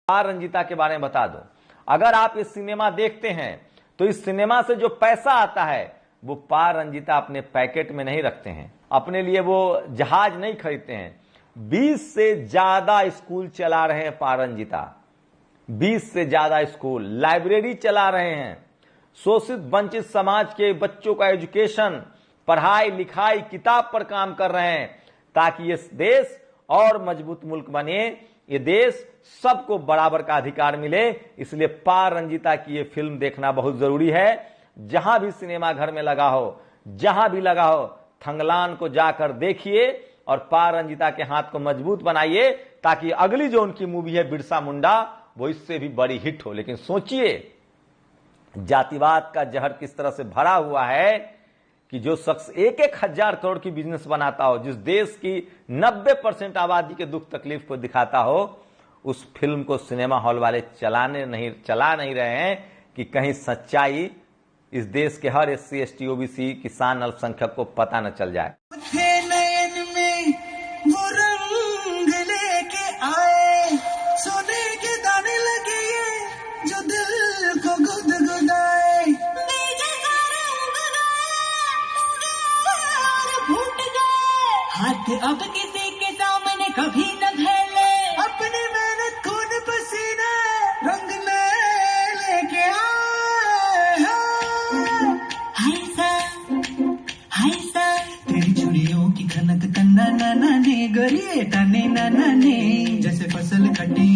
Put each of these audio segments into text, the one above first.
पार रंजीता के बारे में बता दूं, अगर आप इस सिनेमा देखते हैं तो इस सिनेमा से जो पैसा आता है वो पार रंजीता अपने पैकेट में नहीं रखते हैं, अपने लिए वो जहाज नहीं खरीदते हैं। 20 से ज्यादा स्कूल चला रहे हैं पार रंजीता, 20 से ज्यादा स्कूल, लाइब्रेरी चला रहे हैं, शोषित वंचित समाज के बच्चों का एजुकेशन, पढ़ाई लिखाई, किताब पर काम कर रहे हैं ताकि ये देश और मजबूत मुल्क बने, ये देश सबको बराबर का अधिकार मिले। इसलिए पार रंजीता की ये फिल्म देखना बहुत जरूरी है। जहां भी सिनेमा घर में लगा हो, जहां भी लगा हो, थंगलान को जाकर देखिए और पार रंजीता के हाथ को मजबूत बनाइए ताकि अगली जो उनकी मूवी है बिरसा मुंडा वो इससे भी बड़ी हिट हो। लेकिन सोचिए जातिवाद का जहर किस तरह से भरा हुआ है कि जो शख्स 1-1 हजार करोड़ की बिजनेस बनाता हो, जिस देश की 90% आबादी के दुख तकलीफ को दिखाता हो, उस फिल्म को सिनेमा हॉल वाले चला नहीं रहे हैं कि कहीं सच्चाई इस देश के हर SC ST OBC किसान अल्पसंख्यक को पता न चल जाए। नयन में वो रंग लेके आए, सोने के दाने लगे जो दिल को गुदगुदाए, हाथ अब किसी के सामने कभी न फैले, अपनी मेहनत खून पसीना रंग में लेके आए। हाय सा तेरी चुड़ियों की खनक तन्ना नाना ने गरिए टने नाना ने, जैसे फसल कटे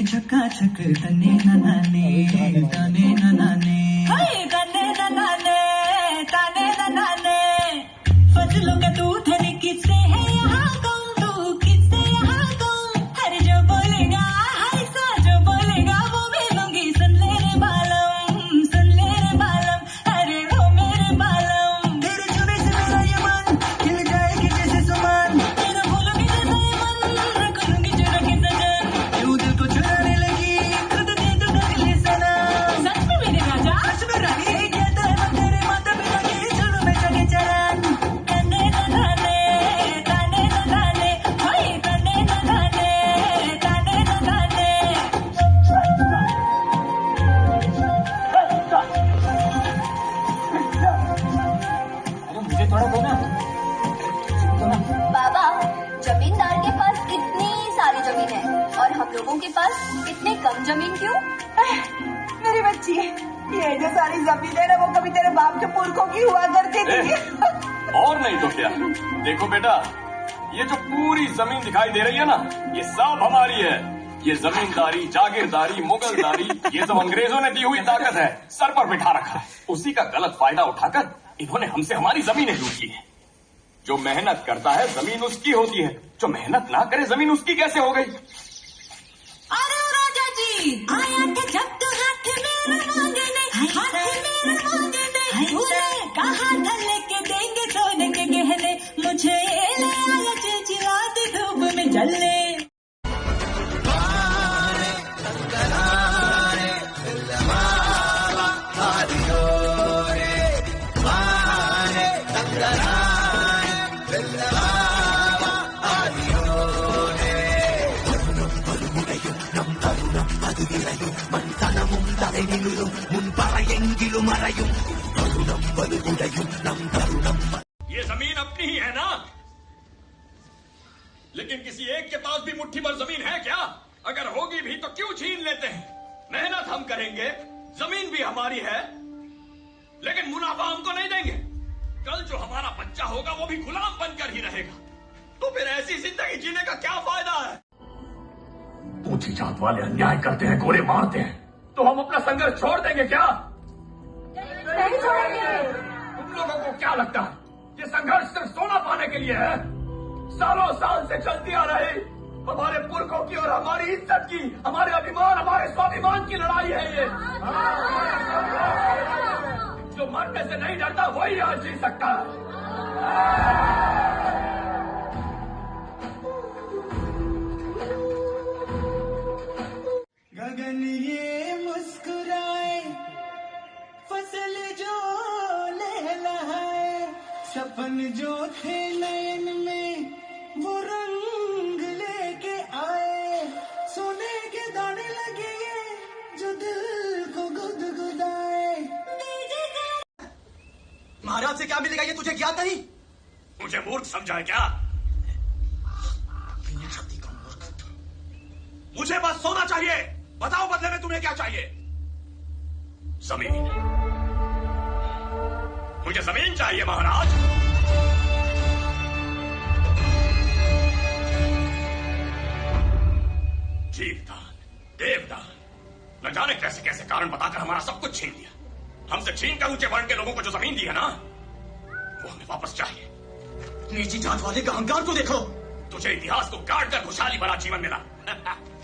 चक्का चक तने नाना ने, तने नाना ने, फसलों का तू धन किससे है यहाँ कम, तू किससे यहाँ कम, हर जो बोलेगा हर सा जो बोलेगा वो भी लूंगी, सुन ले रे बालम, अरे वो मेरे बालम, तेरे छुने से मेरा ये मन खिल जाएगी जैसे सुमन, तेरा बोलोगी जैसे मन रख लूंगी चुरा के सजन, क्यों दिल को चुराने लगी खुद दे दो अगले सनम। सच में मेरे राजा, सच में रानी, कहता है मैं तेरे माता पिता के चलो मैं चढ़े चरण, बाबा, जमींदार के पास इतनी सारी जमीन है और हम लोगों के पास इतने कम जमीन क्यों? मेरी बच्ची, ये जो सारी जमीन है ना वो कभी तेरे बाप के पुरखों की हुआ करती थी। और नहीं तो क्या। देखो बेटा, ये जो पूरी जमीन दिखाई दे रही है ना, ये सब हमारी है। ये जमींदारी, जागीरदारी, मुगलदारी, ये सब अंग्रेजों ने दी हुई ताकत है, सर पर बिठा रखा है। उसी का गलत फायदा उठाकर इन्होंने हमसे हमारी जमीनें लूट ली है। जो मेहनत करता है जमीन उसकी होती है, जो मेहनत ना करे जमीन उसकी कैसे हो गई? अरे राजा जी आया था जब तो हाथ मेरा मांगने, तूने कहा था लेके देंगे सोने के गहने, मुझे ले आया चिलचिलाती धूप में जलने। ये जमीन अपनी ही है ना? लेकिन किसी एक के पास भी मुट्ठी भर जमीन है क्या? अगर होगी भी तो क्यों छीन लेते हैं? मेहनत हम करेंगे, जमीन भी हमारी है, लेकिन मुनाफा हमको नहीं देंगे। कल जो हमारा बच्चा होगा वो भी गुलाम बनकर ही रहेगा, तो फिर ऐसी जिंदगी जीने का क्या फायदा है? ऊंची जात वाले अन्याय करते हैं, गोले मारते हैं, तो हम अपना संघर्ष छोड़ देंगे क्या? नहीं छोड़ेंगे। तुम लोगों को क्या लगता है ये संघर्ष सिर्फ सोना पाने के लिए है? सालों साल से चलती आ रही हमारे पुरखों की और हमारी इज्जत की, हमारे अभिमान, हमारे स्वाभिमान की लड़ाई है ये। जो मरने से नहीं डरता वही आज जी सकता है। गगन ये मुस्कुराए, फसल जो लहलहाए, सपन जो थे नयन में वो रंग लेके आए, महाराज से क्या मिलेगा ये तुझे ज्ञात नहीं? मुझे मूर्ख समझा है क्या? शक्ति का मूर्ख। मुझे बस सोना चाहिए। बताओ बदले में तुम्हें क्या चाहिए? जमीन। मुझे जमीन चाहिए महाराज। जीवदान, देवदान, न जाने कैसे कैसे कारण बताकर हमारा सब कुछ छीन लिया। हमसे छीन कर ऊंचे वर्ण के लोगों को जो जमीन दी है ना, वो हमें वापस चाहिए। नीची जात वाले का अहंकार को देखो। तुझे इतिहास को काट कर खुशहाली भरा जीवन मिला।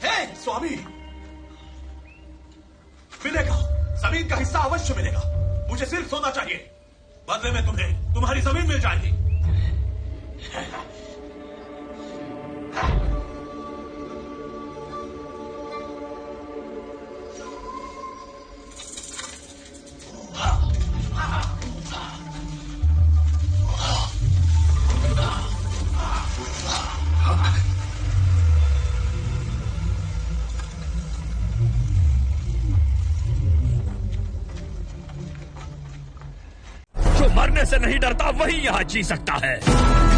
हे स्वामी, मिलेगा, जमीन का हिस्सा अवश्य मिलेगा। मुझे सिर्फ सोना चाहिए, बदले में तुम्हें तुम्हारी जमीन मिल जाएगी। मरने से नहीं डरता वही यहां जी सकता है।